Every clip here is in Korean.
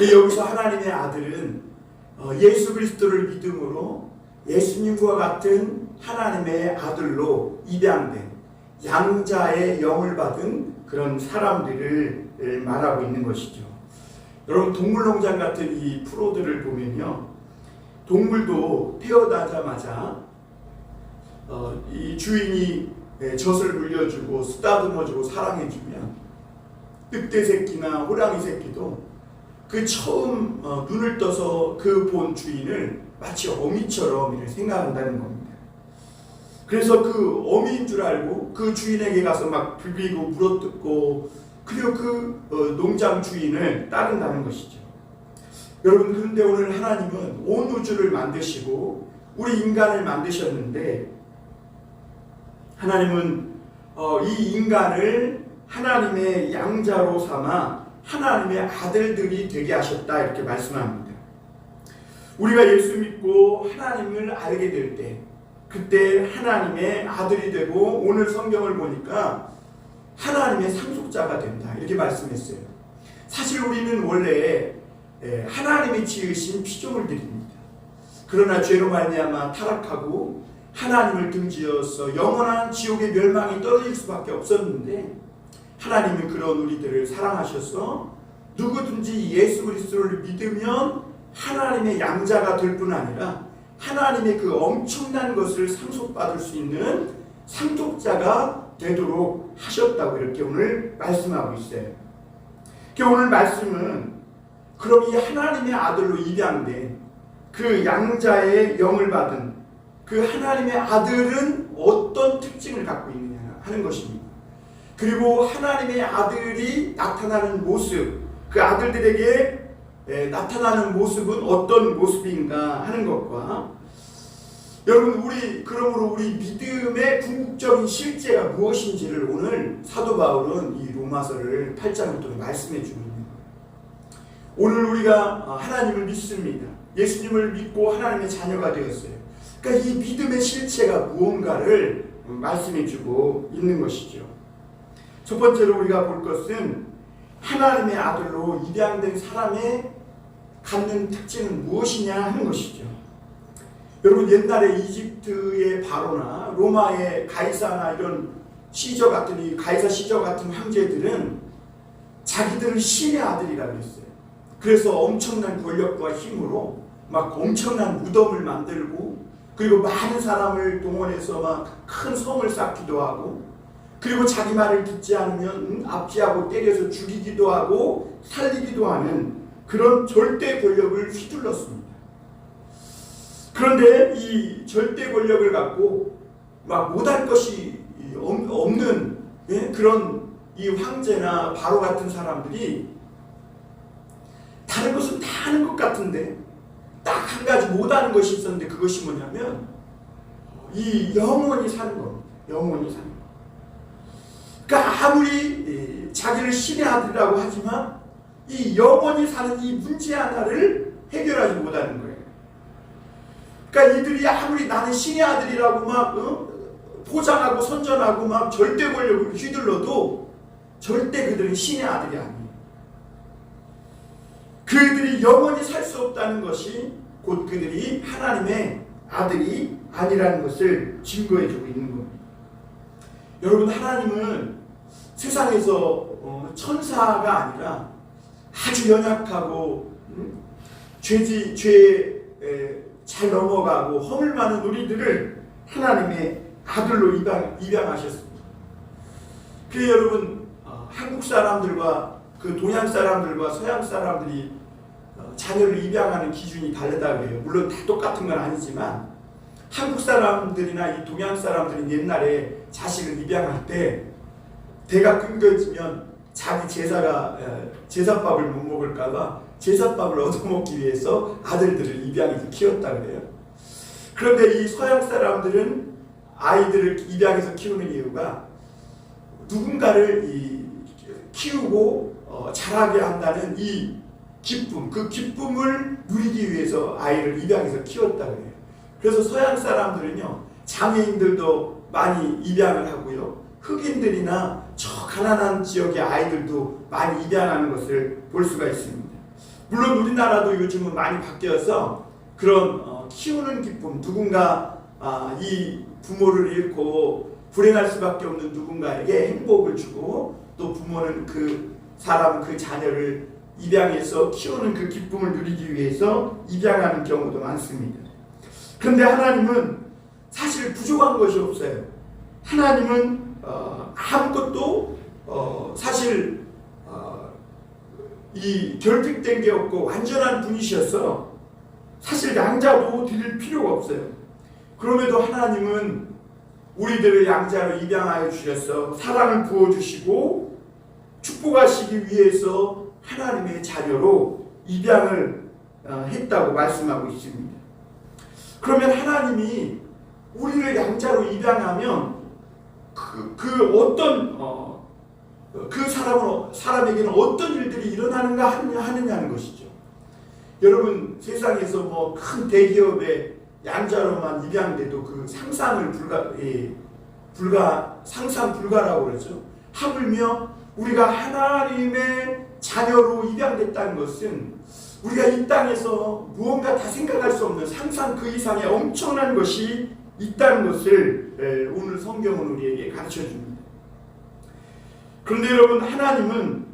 여기서 하나님의 아들은 예수 그리스도를 믿음으로 예수님과 같은 하나님의 아들로 입양된 양자의 영을 받은 그런 사람들을 말하고 있는 것이죠. 여러분, 동물농장 같은 이 프로들을 보면요, 동물도 태어나자마자 이 주인이 젖을 물려주고 쓰다듬어주고 사랑해주면 늑대 새끼나 호랑이 새끼도 그 처음 눈을 떠서 그 본 주인을 마치 어미처럼 생각한다는 겁니다. 그래서 그 어미인 줄 알고 그 주인에게 가서 막 비비고 물어뜯고, 그리고 그 농장 주인을 따른다는 것이죠. 여러분, 그런데 오늘 하나님은 온 우주를 만드시고 우리 인간을 만드셨는데, 하나님은 이 인간을 하나님의 양자로 삼아 하나님의 아들들이 되게 하셨다, 이렇게 말씀합니다. 우리가 예수 믿고 하나님을 알게 될 때, 그때 하나님의 아들이 되고, 오늘 성경을 보니까 하나님의 상속자가 된다, 이렇게 말씀했어요. 사실 우리는 원래 하나님이 지으신 피조물들입니다. 그러나 죄로 말미암아 타락하고 하나님을 등지어서 영원한 지옥의 멸망이 떨어질 수밖에 없었는데, 하나님은 그런 우리들을 사랑하셔서 누구든지 예수 그리스도를 믿으면 하나님의 양자가 될 뿐 아니라 하나님의 그 엄청난 것을 상속받을 수 있는 상속자가 되도록 하셨다고 이렇게 오늘 말씀하고 있어요. 오늘 말씀은 그럼 이 하나님의 아들로 입양된 그 양자의 영을 받은 그 하나님의 아들은 어떤 특징을 갖고 있느냐 하는 것입니다. 그리고 하나님의 아들이 나타나는 모습, 그 아들들에게 나타나는 모습은 어떤 모습인가 하는 것과, 여러분, 그러므로 우리 믿음의 궁극적인 실제가 무엇인지를 오늘 사도 바울은 이 로마서를 8장을 통해 말씀해 주고 있는 거예요. 오늘 우리가 하나님을 믿습니다. 예수님을 믿고 하나님의 자녀가 되었어요. 그러니까 이 믿음의 실체가 무언가를 말씀해 주고 있는 것이죠. 첫 번째로 우리가 볼 것은 하나님의 아들로 입양된 사람의 갖는 특징은 무엇이냐 하는 것이죠. 여러분, 옛날에 이집트의 바로나 로마의 가이사나 이런 시저 같은, 이 가이사 시저 같은 황제들은 자기들을 신의 아들이라고 했어요. 그래서 엄청난 권력과 힘으로 막 엄청난 무덤을 만들고, 그리고 많은 사람을 동원해서 막 큰 성을 쌓기도 하고, 그리고 자기 말을 듣지 않으면 압제하고 때려서 죽이기도 하고 살리기도 하는 그런 절대 권력을 휘둘렀습니다. 그런데 이 절대 권력을 갖고 막 못할 것이 없는 그런 이 황제나 바로 같은 사람들이 다른 것은 다 하는 것 같은데 딱 한 가지 못하는 것이 있었는데, 그것이 뭐냐면 이 영원히 사는 겁니다. 영원히 사는 것. 그러니까 아무리 자기를 신의 아들이라고 하지만 이 영원히 사는 이 문제 하나를 해결하지 못하는 거예요. 그러니까 이들이 아무리 나는 신의 아들이라고 막 포장하고 선전하고 막 절대 권력을 휘둘러도 절대 그들은 신의 아들이 아니에요. 그들이 영원히 살 수 없다는 것이 곧 그들이 하나님의 아들이 아니라는 것을 증거해주고 있는 겁니다. 여러분, 하나님은 세상에서 천사가 아니라 아주 연약하고 죄에 잘 넘어가고 허물 많은 우리들을 하나님의 아들로 입양하셨습니다. 그래서 여러분, 한국 사람들과 그 동양 사람들과 서양 사람들이 자녀를 입양하는 기준이 다르다 그래요. 물론 다 똑같은 건 아니지만 한국 사람들이나 이 동양 사람들은 옛날에 자식을 입양할 때 대가 끊겨지면 자기 제사밥을 못 먹을까봐 제사밥을 얻어먹기 위해서 아들들을 입양해서 키웠다 그래요. 그런데 이 서양 사람들은 아이들을 입양해서 키우는 이유가 누군가를 키우고 자라게 한다는 이 기쁨, 그 기쁨을 누리기 위해서 아이를 입양해서 키웠다 그래요. 그래서 서양 사람들은요, 장애인들도 많이 입양을 하고요, 흑인들이나 저 가난한 지역의 아이들도 많이 입양하는 것을 볼 수가 있습니다. 물론 우리나라도 요즘은 많이 바뀌어서 그런 키우는 기쁨, 누군가 이 부모를 잃고 불행할 수밖에 없는 누군가에게 행복을 주고 또 부모는 그 사람, 그 자녀를 입양해서 키우는 그 기쁨을 누리기 위해서 입양하는 경우도 많습니다. 그런데 하나님은 사실 부족한 것이 없어요. 하나님은 아무것도 사실 이 결핍된 게 없고 완전한 분이셔서 사실 양자도 드릴 필요가 없어요. 그럼에도 하나님은 우리들을 양자로 입양하여 주셔서 사랑을 부어주시고 축복하시기 위해서 하나님의 자녀로 입양을 했다고 말씀하고 있습니다. 그러면 하나님이 우리를 양자로 입양하면 그 어떤 그 사람에게는 어떤 일들이 일어나는가 하느냐는 것이죠. 여러분 세상에서 뭐 큰 대기업에 양자로만 입양돼도 그 상상 불가라고 그러죠. 하물며 우리가 하나님의 자녀로 입양됐다는 것은 우리가 이 땅에서 무언가 다 생각할 수 없는 상상 그 이상의 엄청난 것이 있다는 것을 오늘 성경은 우리에게 가르쳐 줍니다. 그런데 여러분 하나님은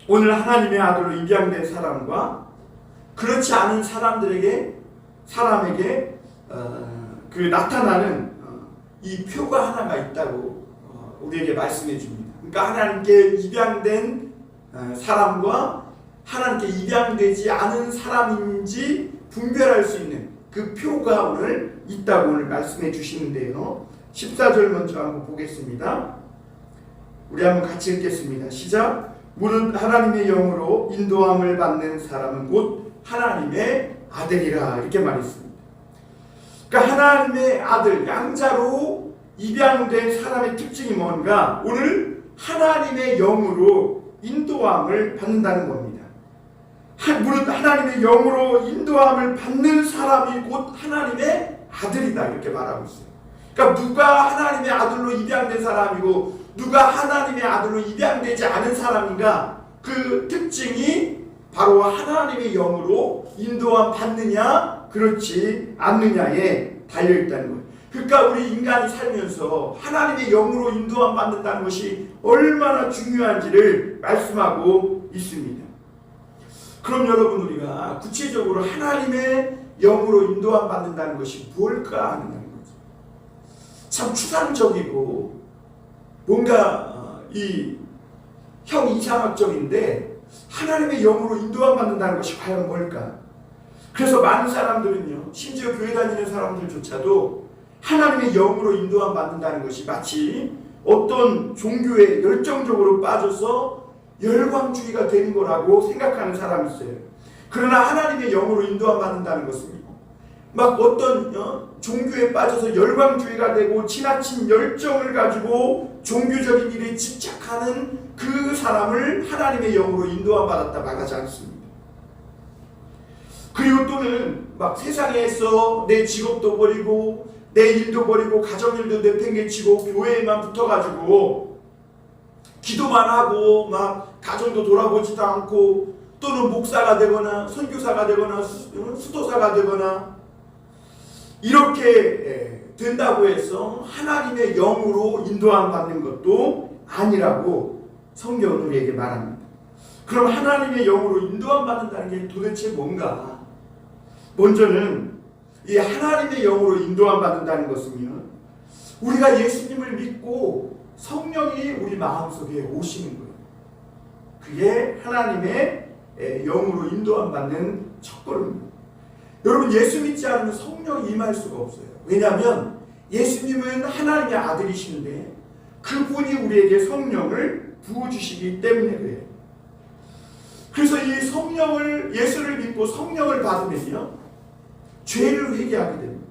오늘 하나님의 아들로 입양된 사람과 그렇지 않은 사람에게 그 나타나는 이 표가 하나가 있다고 우리에게 말씀해 줍니다. 그러니까 하나님께 입양된 사람과 하나님께 입양되지 않은 사람인지 분별할 수 있는 그 표가 오늘 있다고 오늘 말씀해 주시는데요. 14절 먼저 한번 보겠습니다. 우리 한번 같이 읽겠습니다. 시작. 무릇 하나님의 영으로 인도함을 받는 사람은 곧 하나님의 아들이라 이렇게 말했습니다. 그러니까 하나님의 아들 양자로 입양된 사람의 특징이 뭔가 오늘 하나님의 영으로 인도함을 받는다는 겁니다. 무릇 하나님의 영으로 인도함을 받는 사람이 곧 하나님의 아들이다 이렇게 말하고 있어요. 그러니까 누가 하나님의 아들로 입양된 사람이고 누가 하나님의 아들로 입양되지 않은 사람인가 그 특징이 바로 하나님의 영으로 인도함 받느냐 그렇지 않느냐에 달려있다는 거예요. 그러니까 우리 인간이 살면서 하나님의 영으로 인도함 받는다는 것이 얼마나 중요한지를 말씀하고 있습니다. 그럼 여러분 우리가 구체적으로 하나님의 영으로 인도함 받는다는 것이 뭘까 하는 거죠. 참 추상적이고 뭔가 형 이상학적인데 하나님의 영으로 인도함 받는다는 것이 과연 뭘까? 그래서 많은 사람들은요, 심지어 교회 다니는 사람들조차도 하나님의 영으로 인도함 받는다는 것이 마치 어떤 종교에 열정적으로 빠져서 열광주의가 되는 거라고 생각하는 사람이 있어요. 그러나 하나님의 영으로 인도함 받는다는 것은 막 어떤 종교에 빠져서 열광주의가 되고 지나친 열정을 가지고 종교적인 일에 집착하는 그 사람을 하나님의 영으로 인도함 받았다 말하지 않습니다. 그리고 또는 막 세상에서 내 직업도 버리고 내 일도 버리고 가정일도 내팽개치고 교회에만 붙어가지고 기도만 하고 막 가정도 돌아보지도 않고 또는 목사가 되거나 선교사가 되거나 수도사가 되거나 이렇게 된다고 해서 하나님의 영으로 인도함 받는 것도 아니라고 성경은 우리에게 말합니다. 그럼 하나님의 영으로 인도함 받는다는 게 도대체 뭔가? 먼저는 이 하나님의 영으로 인도함 받는다는 것은요, 우리가 예수님을 믿고 성령이 우리 마음속에 오시는 거예요. 그게 하나님의 영으로 인도함 받는 첫걸음입니다. 여러분 예수 믿지 않으면 성령이 임할 수가 없어요. 왜냐하면 예수님은 하나님의 아들이시는데 그분이 우리에게 성령을 부어주시기 때문에 그래요. 그래서 이 성령을 예수를 믿고 성령을 받으면요 죄를 회개하게 됩니다.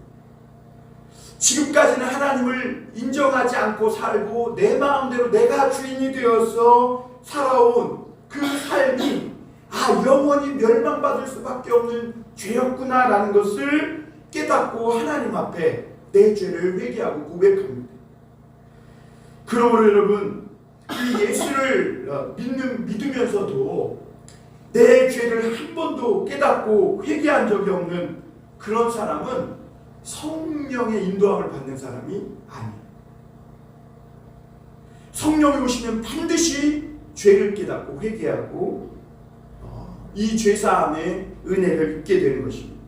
지금까지는 하나님을 인정하지 않고 살고 내 마음대로 내가 주인이 되어서 살아온 그 삶이 영원히 멸망받을 수밖에 없는 죄였구나 라는 것을 깨닫고 하나님 앞에 내 죄를 회개하고 고백합니다. 그러므로 여러분 이 예수를 믿으면서도 내 죄를 한 번도 깨닫고 회개한 적이 없는 그런 사람은 성령의 인도함을 받는 사람이 아니에요. 성령이 오시면 반드시 죄를 깨닫고 회개하고 이 죄사함의 은혜를 입게 되는 것입니다.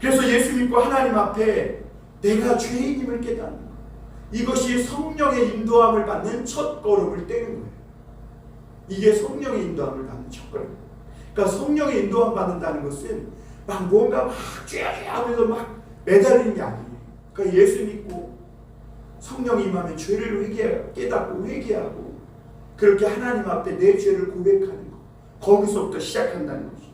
그래서 예수 믿고 하나님 앞에 내가 죄인임을 깨닫는 것, 이것이 성령의 인도함을 받는 첫 걸음을 떼는 거예요. 이게 성령의 인도함을 받는 첫 걸음. 그러니까 성령의 인도함 받는다는 것은 막 뭔가 막 죄하면서 막 매달리는 게 아니에요. 그러니까 예수 믿고 성령이 임하면 죄를 깨닫고 회개하고 그렇게 하나님 앞에 내 죄를 고백하는 것, 거기서부터 시작한다는 것이죠.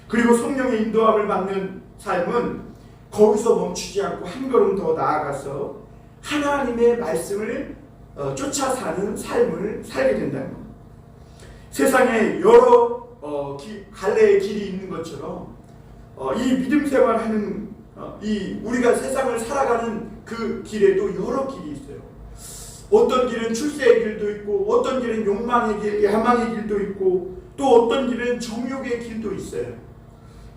그리고 성령의 인도함을 받는 삶은 거기서 멈추지 않고 한 걸음 더 나아가서 하나님의 말씀을 쫓아 사는 삶을 살게 된다는 것. 세상에 여러 갈래의 길이 있는 것처럼 이 믿음 생활하는 우리가 세상을 살아가는 그 길에도 여러 길이 있어요. 어떤 길은 출세의 길도 있고, 어떤 길은 욕망의 길, 야망의 길도 있고, 또 어떤 길은 정욕의 길도 있어요.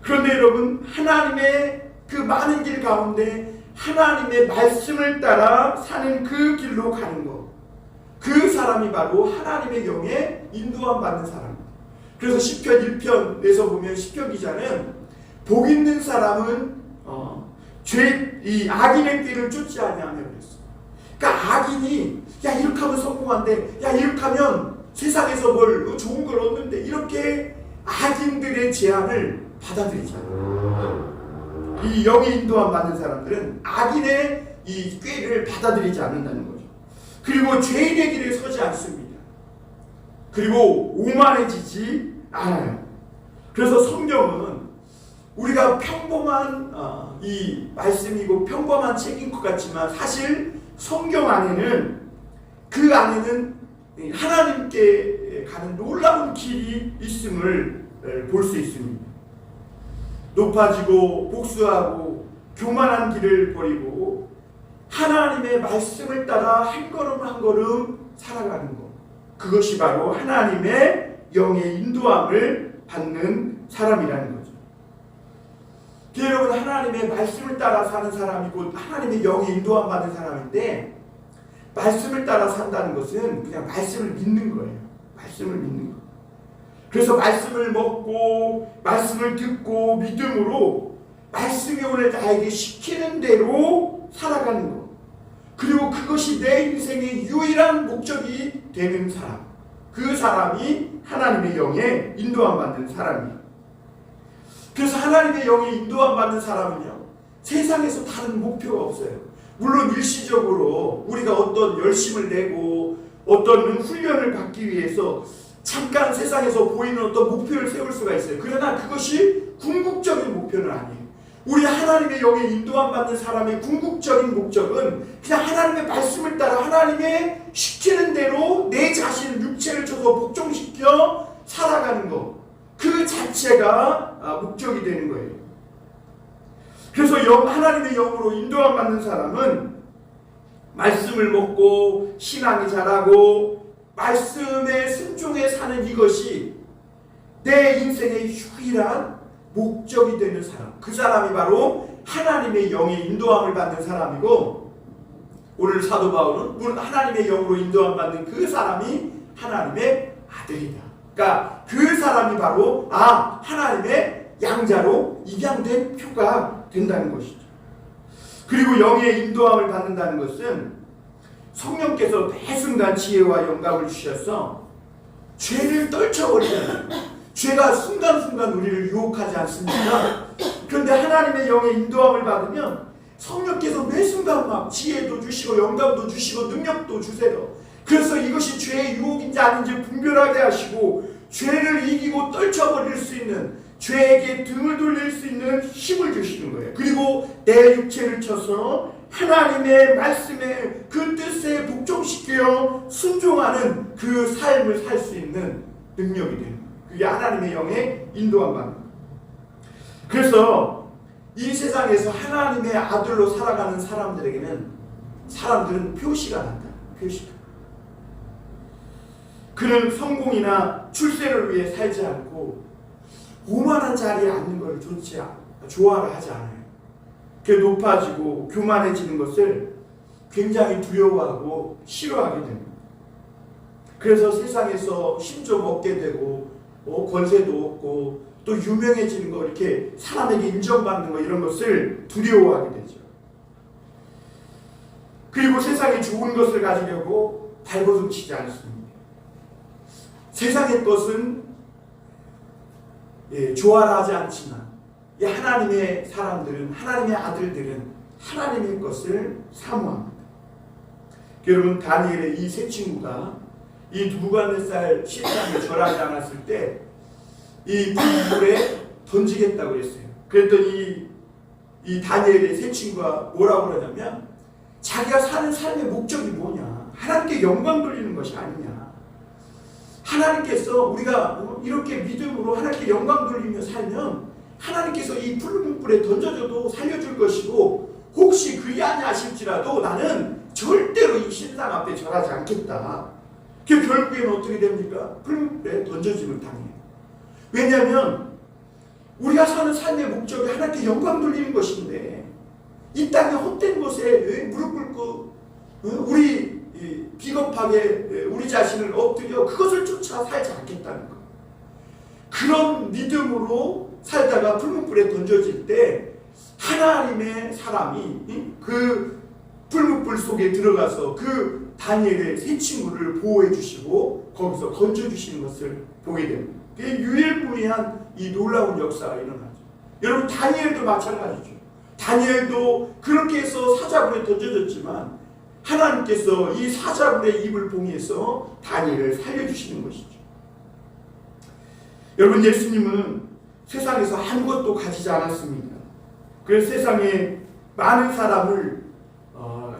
그런데 여러분, 하나님의 그 많은 길 가운데 하나님의 말씀을 따라 사는 그 길로 가는 것, 그 사람이 바로 하나님의 영에 인도함 받는 사람입니다. 그래서 시편 1편에서 보면 시편 기자는 복 있는 사람은 이 악인의 길을 쫓지 아니하며 그랬어요. 그러니까 악인이 야 이렇게 하면 성공한대, 야 이렇게 하면 세상에서 뭘 좋은 걸 얻는데, 이렇게 악인들의 제안을 받아들이지 않아요. 이 영의 인도함 받는 사람들은 악인의 이 꾀를 받아들이지 않는다는 거죠. 그리고 죄인의 길에 서지 않습니다. 그리고 오만해지지 않아요. 그래서 성경은 우리가 평범한 이 말씀이고 평범한 책인 것 같지만, 사실 성경 안에는 그 안에는 하나님께 가는 놀라운 길이 있음을 볼 수 있습니다. 높아지고 복수하고 교만한 길을 버리고 하나님의 말씀을 따라 한 걸음 한 걸음 살아가는 것, 그것이 바로 하나님의 영의 인도함을 받는 사람이라는 거죠. 여러분, 하나님의 말씀을 따라 사는 사람이고 하나님의 영의 인도함 받는 사람인데, 말씀을 따라 산다는 것은 그냥 말씀을 믿는 거예요. 말씀을 믿는 거. 그래서 말씀을 먹고 말씀을 듣고 믿음으로 말씀이 오늘 나에게 시키는 대로 살아가는 것, 그리고 그것이 내 인생의 유일한 목적이 되는 사람, 그 사람이 하나님의 영에 인도함 받는 사람이에요. 그래서 하나님의 영에 인도함 받는 사람은요, 세상에서 다른 목표가 없어요. 물론 일시적으로 우리가 어떤 열심을 내고 어떤 훈련을 받기 위해서 잠깐 세상에서 보이는 어떤 목표를 세울 수가 있어요. 그러나 그것이 궁극적인 목표는 아니에요. 우리 하나님의 영에 인도함 받는 사람의 궁극적인 목적은 그냥 하나님의 말씀을 따라 하나님의 시키는 대로 내 자신 육체를 쳐서 복종시켜 살아가는 것, 그 자체가 목적이 되는 거예요. 그래서 하나님의 영으로 인도함 받는 사람은 말씀을 먹고 신앙이 자라고 말씀에 순종해 사는 이것이 내 인생의 유일한 목적이 되는 사람, 그 사람이 바로 하나님의 영의 인도함을 받는 사람이고, 오늘 사도 바울은 하나님의 영으로 인도함 받는 그 사람이 하나님의 아들이다. 그러니까 그 사람이 바로 하나님의 양자로 입양된 표가 된다는 것이죠. 그리고 영의 인도함을 받는다는 것은 성령께서 매 순간 지혜와 영감을 주셔서 죄를 떨쳐버리잖아요. 죄가 순간순간 우리를 유혹하지 않습니까? 그런데 하나님의 영의 인도함을 받으면 성령께서 매 순간 막 지혜도 주시고 영감도 주시고 능력도 주세요. 그래서 이것이 죄의 유혹인지 아닌지 분별하게 하시고 죄를 이기고 떨쳐버릴 수 있는, 죄에게 등을 돌릴 수 있는 힘을 주시는 거예요. 그리고 내 육체를 쳐서 하나님의 말씀에 그 뜻에 복종시켜 순종하는 그 삶을 살 수 있는 능력이 되는 거예요. 그게 하나님의 영의 인도함 받는 거예요. 그래서 이 세상에서 하나님의 아들로 살아가는 사람들은 표시가 난다. 표시가. 그는 성공이나 출세를 위해 살지 않고 오만한 자리에 앉는 것을 좋아를 하지 않아요. 그 높아지고 교만해지는 것을 굉장히 두려워하고 싫어하게 됩니다. 그래서 세상에서 힘 좀 얻게 되고 권세도 얻고 또 유명해지는 거, 이렇게 사람에게 인정받는 거, 이런 것을 두려워하게 되죠. 그리고 세상에 좋은 것을 가지려고 발버둥치지 않습니다. 세상의 것은 좋아하지 않지만 하나님의 사람들은, 하나님의 아들들은 하나님의 것을 사모합니다. 여러분, 다니엘의 이 세 친구가 이 느부갓네살 신상에 절하지 않았을 때 이 불에 던지겠다고 했어요. 그랬더니 이 다니엘의 세 친구가 뭐라고 그러냐면, 자기가 사는 삶의 목적이 뭐냐, 하나님께 영광 돌리는 것이 아니냐, 하나님께서 우리가 이렇게 믿음으로 하나님께 영광 돌리며 살면 하나님께서 이 붉은 불에 던져줘도 살려줄 것이고, 혹시 그리 아니하실지라도 나는 절대로 이 신상 앞에 절하지 않겠다. 그 결국에는 어떻게 됩니까? 붉은 불에 던져짐을 당해요. 왜냐하면 우리가 사는 삶의 목적이 하나님께 영광 돌리는 것인데, 이 땅의 헛된 것에 무릎 꿇고 우리 비겁하게 우리 자신을 엎드려 그것을 쫓아 살지 않겠다는 것. 그런 믿음으로 살다가 붉은 불에 던져질 때 하나님의 사람이 그 붉은 불 속에 들어가서 그 다니엘의 세 친구를 보호해 주시고 거기서 건져 주시는 것을 보게 됩니다. 유일무이한 이 놀라운 역사가 일어나죠. 여러분, 다니엘도 마찬가지죠. 다니엘도 그렇게 해서 사자굴에 던져졌지만 하나님께서 이 사자굴의 입을 봉해서 다니엘을 살려주시는 것이죠. 여러분, 예수님은 세상에서 아무것도 가지지 않았습니다. 그래서 세상에 많은 사람을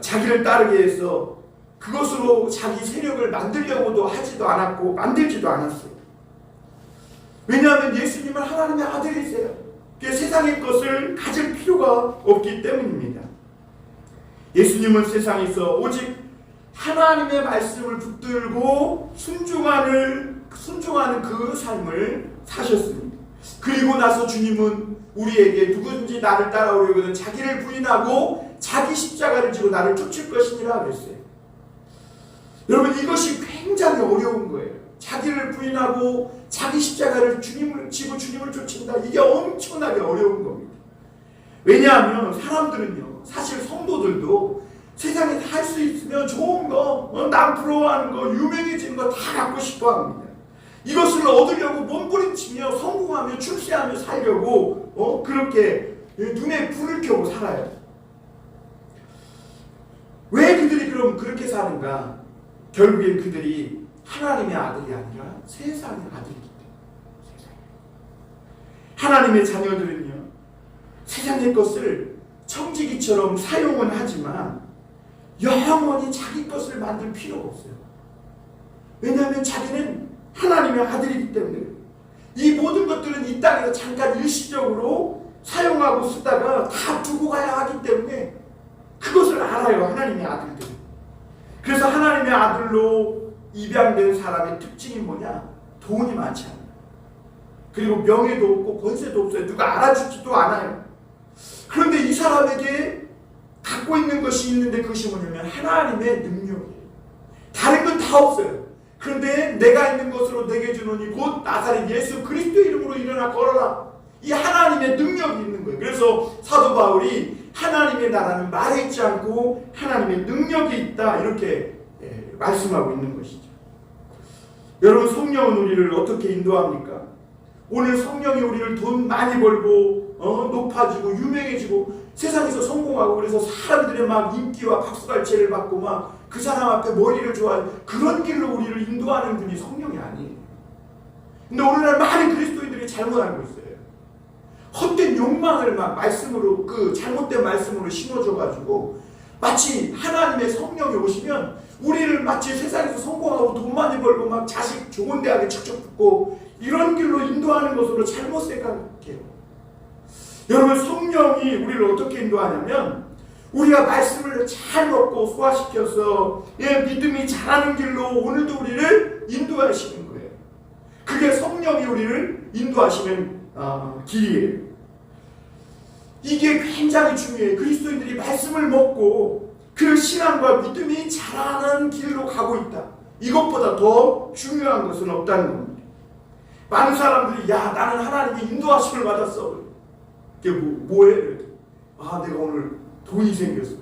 자기를 따르게 해서 그것으로 자기 세력을 만들려고도 하지도 않았고 만들지도 않았어요. 왜냐하면 예수님은 하나님의 아들이세요. 세상의 것을 가질 필요가 없기 때문입니다. 예수님은 세상에서 오직 하나님의 말씀을 붙들고 순종하는 그 삶을 사셨습니다. 그리고 나서 주님은 우리에게 누구든지 나를 따라오려거든 자기를 부인하고 자기 십자가를 지고 나를 쫓을 것이니라 그랬어요. 여러분, 이것이 굉장히 어려운 거예요. 자기를 부인하고 자기 십자가를 지고 주님을 쫓는다. 이게 엄청나게 어려운 겁니다. 왜냐하면 사람들은요, 사실 성도들도 세상에 할 수 있으면 좋은 거, 남 부러워하는 거, 유명해지는 거 다 갖고 싶어 합니다. 이것을 얻으려고 몸부림치며 성공하며 출세하며 살려고 그렇게 눈에 불을 켜고 살아요. 왜 그들이 그럼 그렇게 사는가? 결국엔 그들이 하나님의 아들이 아니라 세상의 아들이기 때문에. 하나님의 자녀들은요, 세상의 것을 청지기처럼 사용은 하지만 영원히 자기 것을 만들 필요가 없어요. 왜냐하면 자기는 하나님의 아들이기 때문에. 이 모든 것들은 이 땅에서 잠깐 일시적으로 사용하고 쓰다가 다 두고 가야 하기 때문에 그것을 알아요, 하나님의 아들들은. 그래서 하나님의 아들로 입양된 사람의 특징이 뭐냐? 돈이 많지 않아요. 그리고 명예도 없고 권세도 없어요. 누가 알아주지도 않아요. 그런데 이 사람에게 갖고 있는 것이 있는데 그것이 뭐냐면 하나님의 능력이에요. 다른 건 다 없어요. 그런데 내가 있는 것으로 내게 주노니 곧 나사렛 예수 그리스도 이름으로 일어나 걸어라. 이 하나님의 능력이 있는 거예요. 그래서 사도 바울이 하나님의 나라는 말에 있지 않고 하나님의 능력이 있다, 이렇게 말씀하고 있는 것이죠. 여러분, 성령은 우리를 어떻게 인도합니까? 오늘 성령이 우리를 돈 많이 벌고 높아지고 유명해지고 세상에서 성공하고 그래서 사람들의 막 인기와 박수갈채를 받고 막 그 사람 앞에 머리를 좋아하는 그런 길로 우리를 인도하는 분이 성령이 아니에요. 근데 오늘날 많은 그리스도인들이 잘못 알고 있어요. 헛된 욕망을 막 말씀으로, 그 잘못된 말씀으로 심어줘가지고 마치 하나님의 성령이 오시면 우리를 마치 세상에서 성공하고 돈 많이 벌고 막 자식 좋은 대학에 척척 붙고 이런 길로 인도하는 것으로 잘못 생각해요. 여러분, 성령이 우리를 어떻게 인도하냐면 우리가 말씀을 잘 먹고 소화시켜서 믿음이 자라는 길로 오늘도 우리를 인도하시는 거예요. 그게 성령이 우리를 인도하시는 길이에요. 이게 굉장히 중요해요. 그리스도인들이 말씀을 먹고 그 신앙과 믿음이 자라는 길로 가고 있다. 이것보다 더 중요한 것은 없다는 겁니다. 많은 사람들이 나는 하나님의 인도하심을 받았어. 이게 뭐해? 내가 오늘 돈이 생겼어.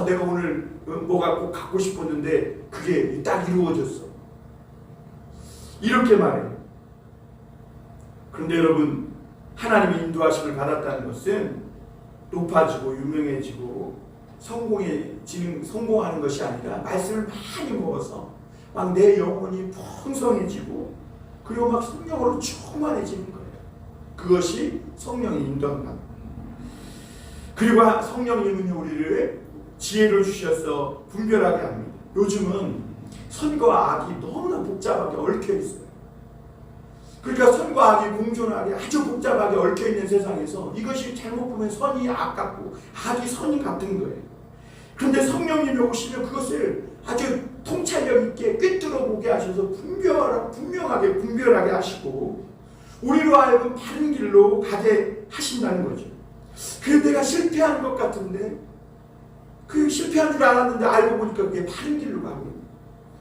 내가 오늘 뭐가 꼭 갖고 싶었는데 그게 딱 이루어졌어. 이렇게 말해요. 그런데 여러분, 하나님의 인도하심을 받았다는 것은 높아지고 유명해지고 성공하는 것이 아니라 말씀을 많이 먹어서 막 내 영혼이 풍성해지고 그리고 막 성령으로 충만해지는 거예요. 그것이 성령의 인도함. 그리고 성령님은 우리를 지혜를 주셔서 분별하게 합니다. 요즘은 선과 악이 너무나 복잡하게 얽혀 있어요. 그러니까 선과 악이 공존하게 아주 복잡하게 얽혀 있는 세상에서 이것이 잘못 보면 선이 악 같고 악이 선이 같은 거예요. 그런데 성령님이 오시면 그것을 아주 통찰력 있게 꿰뚫어 보게 하셔서 분명하게 분별하게 하시고 우리로 하여금 바른 길로 가게 하신다는 거죠. 그래서 내가 실패한 것 같은데 그 실패한 줄 알았는데 알고 보니까 그게 바른 길로 가고 있는.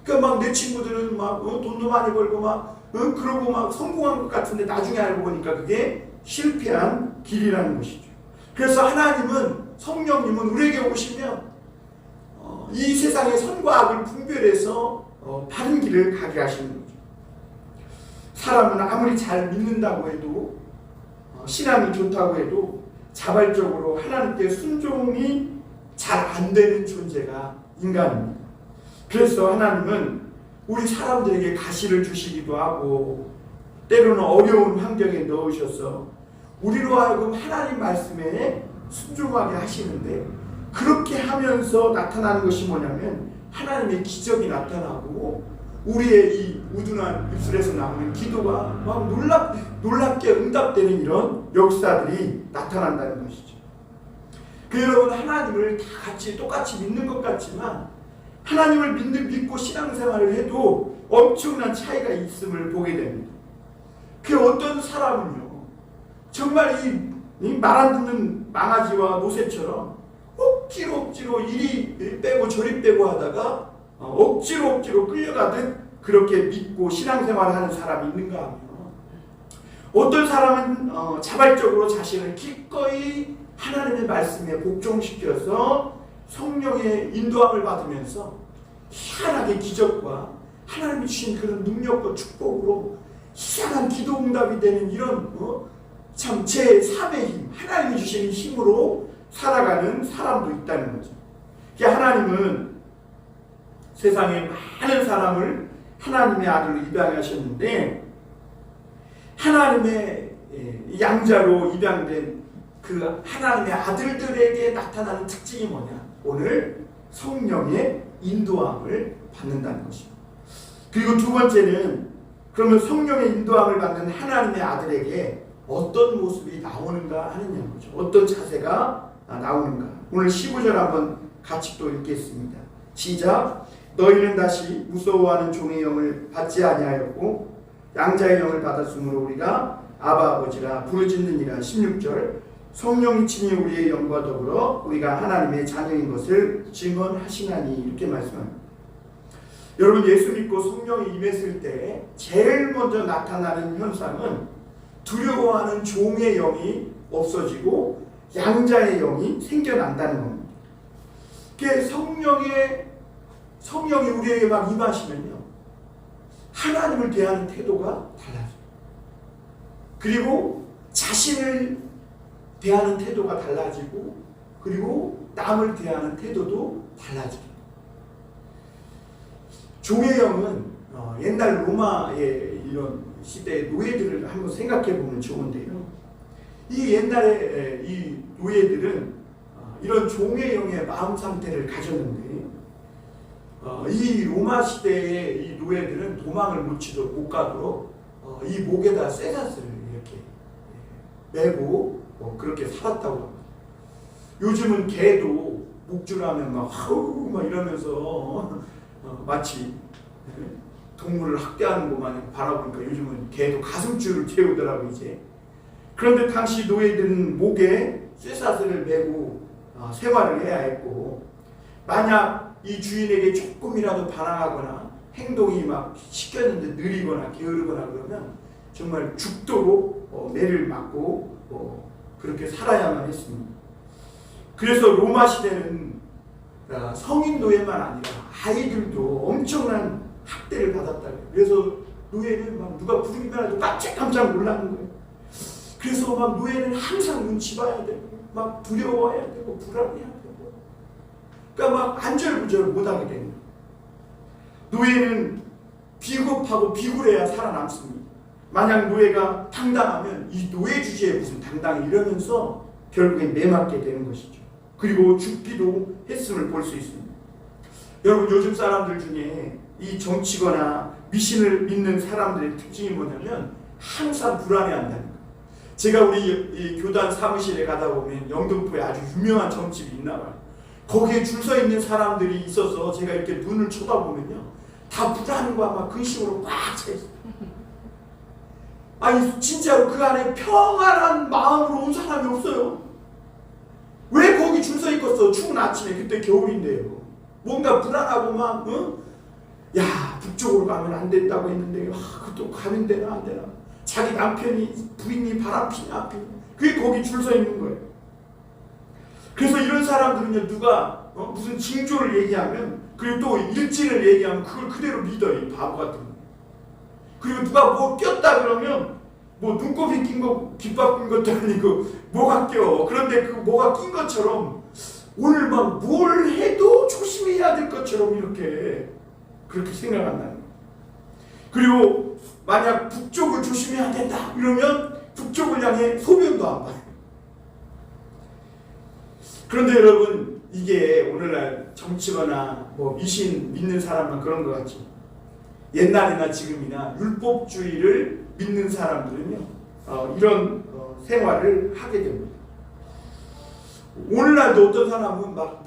그러니까 막 내 친구들은 막 돈도 많이 벌고 막 그러고 막 성공한 것 같은데 나중에 알고 보니까 그게 실패한 길이라는 것이죠. 그래서 하나님은 성령님은 우리에게 오시면 이 세상의 선과 악을 분별해서 바른 길을 가게 하시는 거죠. 사람은 아무리 잘 믿는다고 해도 신앙이 좋다고 해도 자발적으로 하나님께 순종이 잘 안 되는 존재가 인간입니다. 그래서 하나님은 우리 사람들에게 가시를 주시기도 하고 때로는 어려운 환경에 넣으셔서 우리로 하여금 하나님 말씀에 순종하게 하시는데 그렇게 하면서 나타나는 것이 뭐냐면 하나님의 기적이 나타나고 우리의 이 우둔한 입술에서 나오는 기도가 막 놀랍게 응답되는 이런 역사들이 나타난다는 것이죠. 여러분, 하나님을 다 같이 똑같이 믿는 것 같지만 하나님을 믿고 신앙생활을 해도 엄청난 차이가 있음을 보게 됩니다. 그 어떤 사람은요 정말 이 말 안 듣는 망아지와 노새처럼 억지로 이리 빼고 저리 빼고 하다가 억지로 끌려가듯 그렇게 믿고 신앙생활을 하는 사람이 있는가 하면 어떤 사람은 자발적으로 자신을 기꺼이 하나님의 말씀에 복종시켜서 성령의 인도함을 받으면서 희한하게 기적과 하나님이 주신 그런 능력과 축복으로 희한한 기도 응답이 되는 이런 참 제3의 힘, 하나님이 주신 힘으로 살아가는 사람도 있다는 거죠. 하나님은 세상에 많은 사람을 하나님의 아들로 입양하셨는데 하나님의 양자로 입양된 그 하나님의 아들들에게 나타나는 특징이 뭐냐? 오늘 성령의 인도함을 받는다는 것입니다. 그리고 두 번째는 그러면 성령의 인도함을 받는 하나님의 아들에게 어떤 모습이 나오는가 하는 거죠. 어떤 자세가 나오는가. 오늘 15절 한번 같이 또 읽겠습니다. 시작. 너희는 다시 무서워하는 종의 영을 받지 아니하였고 양자의 영을 받았으므로 우리가 아바 아버지라 부르짖느니라. 16절. 성령이 친히 우리의 영과 더불어 우리가 하나님의 자녀인 것을 증언하시나니. 이렇게 말씀합니다. 여러분, 예수 믿고 성령이 임했을 때 제일 먼저 나타나는 현상은 두려워하는 종의 영이 없어지고 양자의 영이 생겨난다는 겁니다. 성령이 우리에게 막 임하시면요 하나님을 대하는 태도가 달라져요. 그리고 자신을 대하는 태도가 달라지고 그리고 남을 대하는 태도도 달라져요. 종의 영은 옛날 로마의 이런 시대의 노예들을 한번 생각해 보면 좋은데요. 이 옛날에 이 노예들은 이런 종의 영의 마음 상태를 가졌는데 이 로마 시대의 이 노예들은 도망을 못 가도록 이 목에다 쇠사슬을 이렇게 매고 그렇게 살았다고 합니다. 요즘은 개도 목줄하면 막 하우 막 이러면서 마치 동물을 학대하는 것 마냥 바라보니까 요즘은 개도 가슴줄을 태우더라고 이제. 그런데 당시 노예들은 목에 쇠사슬을 메고 생활을 해야 했고, 만약 이 주인에게 조금이라도 반항하거나 행동이 막 시켰는데 느리거나 게으르거나 그러면 정말 죽도록 매를 맞고 그렇게 살아야만 했습니다. 그래서 로마 시대는 성인 노예만 아니라 아이들도 엄청난 학대를 받았다. 그래서 노예는 막 누가 부르기만 해도 깜짝깜짝 놀라는 거예요. 그래서 막 노예는 항상 눈치 봐야 되고 막 두려워해야 되고 불안해야 되고, 그러니까 막 안절부절 못하게 되는 거예요. 노예는 비겁하고 비굴해야 살아남습니다. 만약 노예가 당당하면 이 노예 주제에 무슨 당당히 이러면서 결국엔 매맞게 되는 것이죠. 그리고 죽기도 했음을 볼 수 있습니다. 여러분, 요즘 사람들 중에 이 정치거나 미신을 믿는 사람들의 특징이 뭐냐면 항상 불안해한다는 거예요. 제가 우리 이 교단 사무실에 가다 보면 영등포에 아주 유명한 점집이 있나 봐요. 거기에 줄 서 있는 사람들이 있어서 제가 이렇게 눈을 쳐다보면요, 다 불안과 막 근심으로 꽉 차 있어요. 아니 진짜로 그 안에 평안한 마음으로 온 사람이 없어요. 왜 거기 줄 서 있겠어? 추운 아침에, 그때 겨울인데요. 뭔가 불안하고 막 야, 북쪽으로 가면 안 된다고 했는데 그것도 가면 되나 안 되나. 자기 남편이 부인이 바람피냐 안 피냐. 그게 거기 줄 서 있는 거예요. 그래서 이런 사람들은요, 누가 무슨 징조를 얘기하면, 그리고 또 일진을 얘기하면 그걸 그대로 믿어요. 이 바보 같은 거. 그리고 누가 뭐 꼈다 그러면 뭐 눈곱이 낀 거 깃밥 낀 것도 아니고 뭐가 껴. 그런데 그 뭐가 낀 것처럼 오늘 막 뭘 해도 조심해야 될 것처럼 그렇게 생각한다는 거예요. 그리고 만약 북쪽을 조심해야 된다 이러면 북쪽을 향해 소변도 안 봐요. 그런데 여러분, 이게 오늘날 정치거나 뭐 미신 믿는 사람만 그런 것 같죠. 옛날이나 지금이나 율법주의를 믿는 사람들은요, 이런 생활을 하게 됩니다. 오늘날도 어떤 사람은 막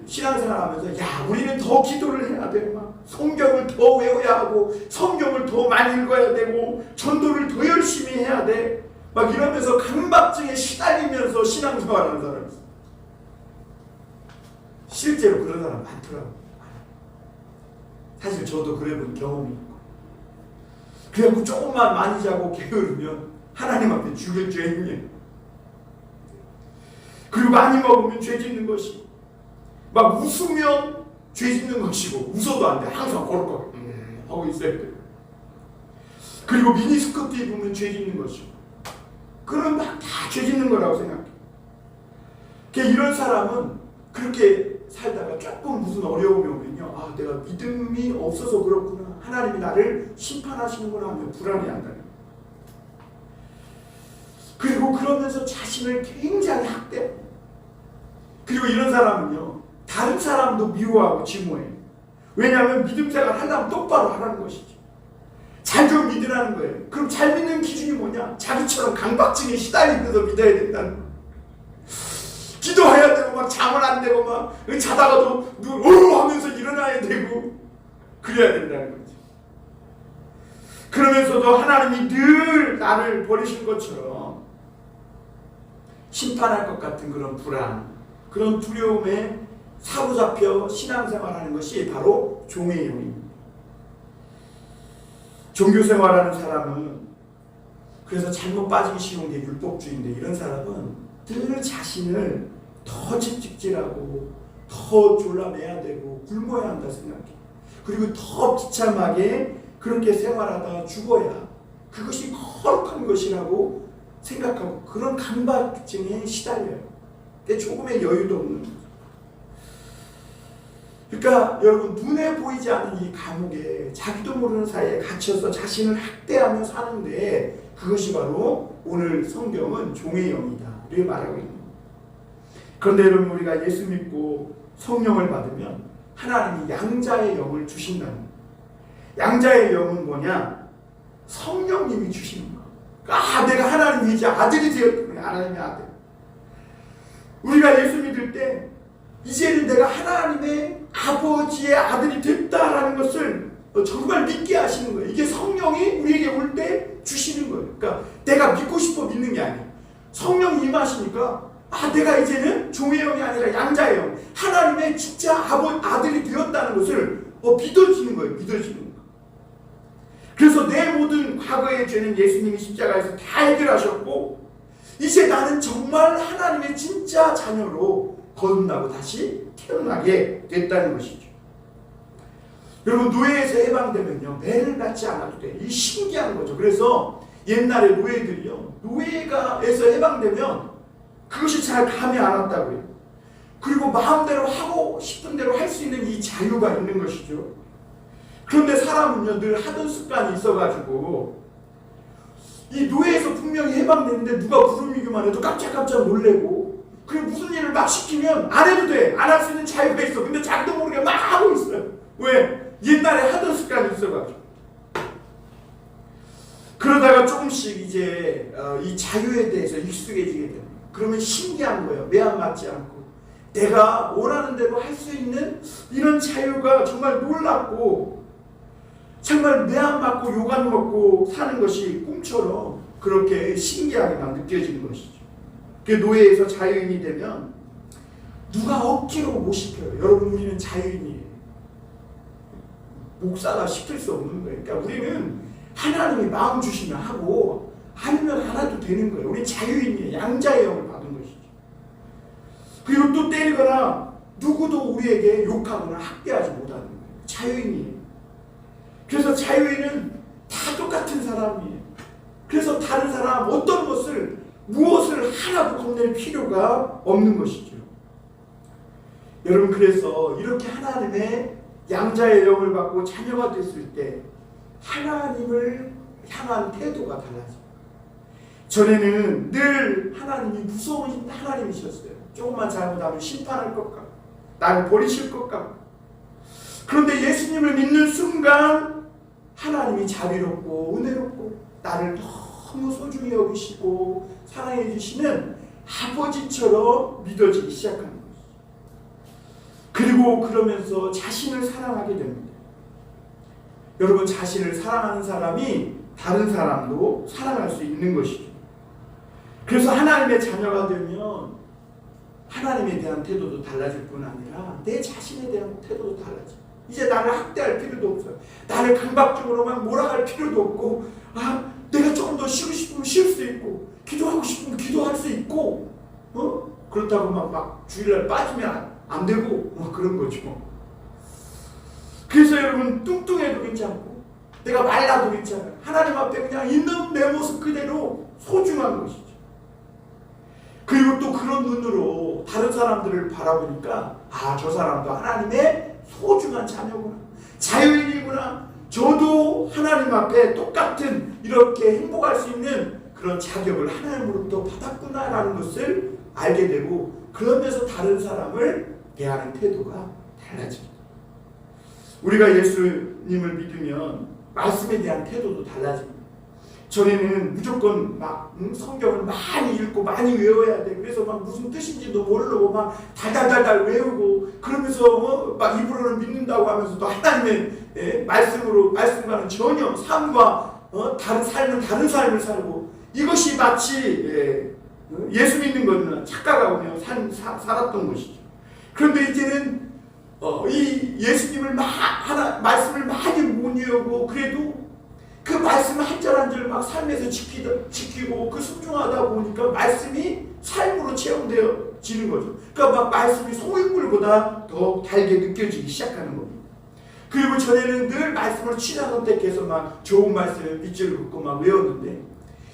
신앙생활 하면서 야, 우리는 더 기도를 해야 돼. 막 성경을 더 외워야 하고 성경을 더 많이 읽어야 되고 전도를 더 열심히 해야 돼. 막 이러면서 강박증에 시달리면서 신앙생활하는 사람이 있어요. 실제로 그런 사람 많더라고요. 사실 저도 그래 본 경험이 있고. 그래갖고 조금만 많이 자고 게으르면 하나님 앞에 죽을 죄인이에요. 그리고 많이 먹으면 죄 짓는 것이고, 막 웃으면 죄 짓는 것이고, 웃어도 안 돼. 항상 거룩하게 하고 있어야 돼. 그리고 미니스커트 입으면 죄 짓는 것이고, 그럼 막 다 죄 짓는 거라고 생각해. 이런 사람은 그렇게 살다가 조금 무슨 어려움이 오면요, 아, 내가 믿음이 없어서 그렇구나, 하나님이 나를 심판하시는구나 하면 불안해한다는 거예요. 그리고 그러면서 자신을 굉장히 학대해요. 그리고 이런 사람은요, 다른 사람도 미워하고 증오해요. 왜냐하면 믿음 생활 하려면 똑바로 하라는 것이지. 잘 좀 믿으라는 거예요. 그럼 잘 믿는 기준이 뭐냐? 자기처럼 강박증에 시달리면서 믿어야 된다는 거예요. 기도해야 되고 막 잠을 안 되고 막 자다가도 하면서 일어나야 되고 그래야 된다는 거죠. 그러면서도 하나님이 늘 나를 버리신 것처럼 심판할 것 같은 그런 불안, 그런 두려움에 사로잡혀 신앙생활하는 것이 바로 종의 영입니다. 종교생활하는 사람은 그래서 잘못 빠지기 쉬운 게 율법주의인데, 이런 사람은 늘 자신을 더 채찍질하고 더 졸라매야 되고 굶어야 한다 생각해. 그리고 더 비참하게 그렇게 생활하다 죽어야 그것이 거룩한 것이라고 생각하고 그런 강박증에 시달려요. 조금의 여유도 없는 거죠. 그러니까 여러분, 눈에 보이지 않는 이 감옥에 자기도 모르는 사이에 갇혀서 자신을 학대하며 사는데, 그것이 바로 오늘 성경은 종의 영이다 이렇게 말하고 있는 거예요. 그런데 여러분, 우리가 예수 믿고 성령을 받으면 하나님이 양자의 영을 주신다는 거예요. 양자의 영은 뭐냐? 성령님이 주시는 거예요. 아, 내가 하나님의 이제 아들이 되었구나. 하나님의 아들. 우리가 예수 믿을 때 이제는 내가 하나님의 아버지의 아들이 됐다라는 것을 정말 믿게 하시는 거예요. 이게 성령이 우리에게 올 때 주시는 거예요. 그러니까 내가 믿고 싶어 믿는 게 아니에요. 성령이 임하시니까 내가 이제는 종의 영이 아니라 양자의 영, 하나님의 진짜 아들이 되었다는 것을 믿어지는 거예요. 믿어지는 거예요. 그래서 내 모든 과거의 죄는 예수님이 십자가에서 다 해결하셨고 이제 나는 정말 하나님의 진짜 자녀로 거듭나고 다시 태어나게 됐다는 것이죠. 여러분, 노예에서 해방되면요 매를 갖지 않아도 돼. 이 신기한 거죠. 그래서 옛날에 노예들이요, 노예가에서 해방되면 그것이 잘 감이 안 왔다고요. 그리고 마음대로 하고 싶은 대로 할 수 있는 이 자유가 있는 것이죠. 그런데 사람은요 늘 하던 습관이 있어가지고 이 노예에서 분명히 해방되는데 누가 부르기만 해도 깜짝깜짝 놀래고, 그리고 무슨 일을 막 시키면 안 해도 돼. 안 할 수 있는 자유가 있어. 근데 자기도 모르게 막 하고 있어요. 왜? 옛날에 하던 습관이 있어가지고. 그러다가 조금씩 이제 이 자유에 대해서 익숙해지게 됩니다. 그러면 신기한 거예요. 매안 맞지 않고 내가 원하는 대로 할 수 있는 이런 자유가 정말 놀랍고, 정말 매안 맞고 욕 안 먹고 사는 것이 꿈처럼 그렇게 신기하게만 느껴지는 것이죠. 그 노예에서 자유인이 되면 누가 억지로 못 시켜요. 여러분, 우리는 자유인이에요. 목사가 시킬 수 없는 거예요. 그러니까 우리는 하나님이 마음 주시면 하고 아니면 안 해도 되는 거예요. 우리 자유인이에요. 양자의 영을 받은 것이죠. 그리고 또 때리거나 누구도 우리에게 욕하거나 학대하지 못하는 거예요. 자유인이에요. 그래서 자유인은 다 똑같은 사람이에요. 그래서 다른 사람 어떤 것을 무엇을 하나도 겁낼 필요가 없는 것이죠. 여러분, 그래서 이렇게 하나님의 양자의 영을 받고 자녀가 됐을 때 하나님을 향한 태도가 달라져요. 전에는 늘 하나님이 무서운 하나님이셨어요. 조금만 잘못하면 심판할 것 같고 나를 버리실 것 같고. 그런데 예수님을 믿는 순간 하나님이 자비롭고 은혜롭고 나를 너무 소중히 여기시고 사랑해 주시는 아버지처럼 믿어지기 시작하는 거예요. 그리고 그러면서 자신을 사랑하게 됩니다. 여러분, 자신을 사랑하는 사람이 다른 사람도 사랑할 수 있는 것이죠. 그래서 하나님의 자녀가 되면 하나님에 대한 태도도 달라질 뿐 아니라 내 자신에 대한 태도도 달라져요. 이제 나를 학대할 필요도 없어요. 나를 강박적으로 막 몰아갈 필요도 없고, 내가 조금 더 쉬고 싶으면 쉴 수 있고, 기도하고 싶으면 기도할 수 있고, 그렇다고 막 주일날 빠지면 안 되고, 그런 거죠. 그래서 여러분, 뚱뚱해도 괜찮고, 내가 말라도 괜찮아요. 하나님 앞에 그냥 있는 내 모습 그대로 소중한 것이죠. 그리고 또 그런 눈으로 다른 사람들을 바라보니까, 저 사람도 하나님의 소중한 자녀구나, 자유인이구나, 저도 하나님 앞에 똑같은 이렇게 행복할 수 있는 그런 자격을 하나님으로부터 받았구나라는 것을 알게 되고, 그러면서 다른 사람을 대하는 태도가 달라집니다. 우리가 예수님을 믿으면 말씀에 대한 태도도 달라집니다. 전에는 무조건 막 성경을 많이 읽고 많이 외워야 돼. 그래서 막 무슨 뜻인지도 모르고 막 달달달달 외우고, 그러면서 막 입으로는 믿는다고 하면서도 하나님의 말씀과는 전혀 삶과 다른 삶은 다른 삶을 살고, 이것이 마치 예수 믿는 것은 착각하고 그냥 살았던 것이죠. 그런데 이제는 이 예수님을 말씀을 많이 못 외우고, 그래도 그 말씀을 한 절 한 절 막 삶에서 지키고 그 순종하다 보니까 말씀이 삶으로 체험되어지는 거죠. 그러니까 막 말씀이 소인물보다 더 달게 느껴지기 시작하는 겁니다. 그리고 전에는 늘 말씀을 취사 선택해서 막 좋은 말씀 밑줄을 긋고 막 외웠는데,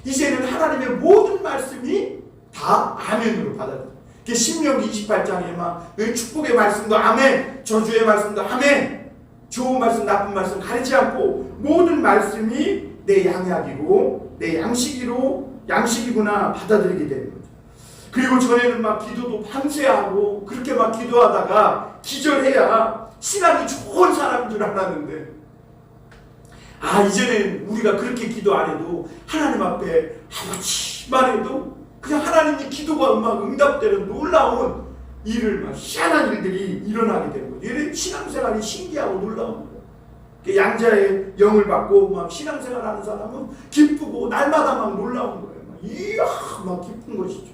이제는 하나님의 모든 말씀이 다 아멘으로 받아들여요. 신명기 28장에 막 축복의 말씀도 아멘, 저주의 말씀도 아멘, 좋은 말씀 나쁜 말씀 가리지 않고 모든 말씀이 내 양약이고 내 양식이구나 받아들이게 되는 거죠. 그리고 전에는 막 기도도 밤새하고 그렇게 막 기도하다가 기절해야 신앙이 좋은 사람인 줄 알았는데, 이제는 우리가 그렇게 기도 안 해도 하나님 앞에 아버지만 해도 그 그냥 하나님이 기도가 막 응답되는 놀라운 일을 막 희한한 일들이 일어나게 되는 거죠. 이런 신앙생활이 신기하고 놀라운 거예요. 양자의 영을 받고 막 신앙생활하는 사람은 기쁘고 날마다 막 놀라운 거예요. 막 이야 막 기쁜 것이죠.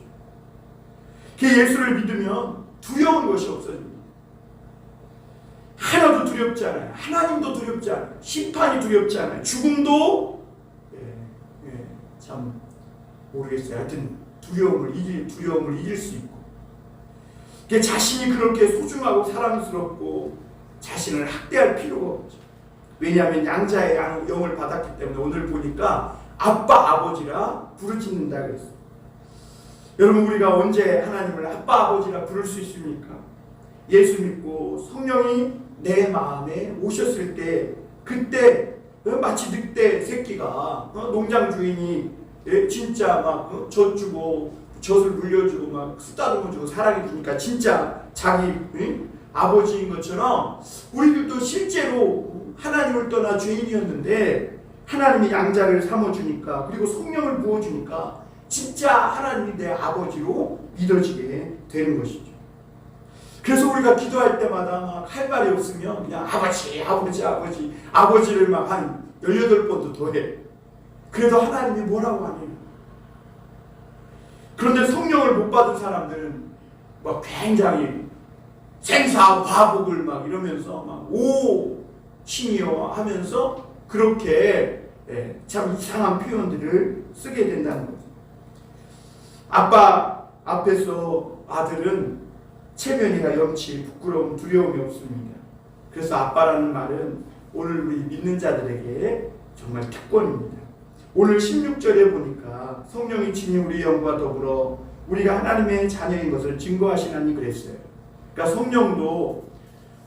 예수를 믿으면 두려운 것이 없어집니다. 하나도 두렵지 않아요. 하나님도 두렵지 않아요. 심판이 두렵지 않아요. 죽음도 참 모르겠어요. 하여튼 두려움을 이길 수 있고 자신이 그렇게 소중하고 사랑스럽고 자신을 학대할 필요가 없죠. 왜냐하면 양자의 영을 받았기 때문에 오늘 보니까 아빠 아버지라 부르짖는다 그랬어요. 여러분 우리가 언제 하나님을 아빠 아버지라 부를 수 있습니까? 예수 믿고 성령이 내 마음에 오셨을 때 그때 마치 늑대 새끼가 농장 주인이 진짜 막 젖주고 젖을 물려주고 막 쓰다듬어 주고 사랑해 주니까 진짜 자기 아버지인 것처럼 우리들도 실제로 하나님을 떠나 죄인이었는데 하나님이 양자를 삼아주니까 그리고 성령을 부어주니까 진짜 하나님이 내 아버지로 믿어지게 되는 것이죠. 그래서 우리가 기도할 때마다 막 할 말이 없으면 그냥 아버지를 막 한 18번도 더 해. 그래도 하나님이 뭐라고 하니? 그런데 성령을 못 받은 사람들은 막 굉장히 생사화복을 막 이러면서 막 오 신이여 하면서 그렇게 참 이상한 표현들을 쓰게 된다는 거죠. 아빠 앞에서 아들은 체면이나 염치, 부끄러움, 두려움이 없습니다. 그래서 아빠라는 말은 오늘 우리 믿는 자들에게 정말 특권입니다. 오늘 16절에 보니까 성령이 친히 우리 영과 더불어 우리가 하나님의 자녀인 것을 증거하시나니 그랬어요. 그러니까 성령도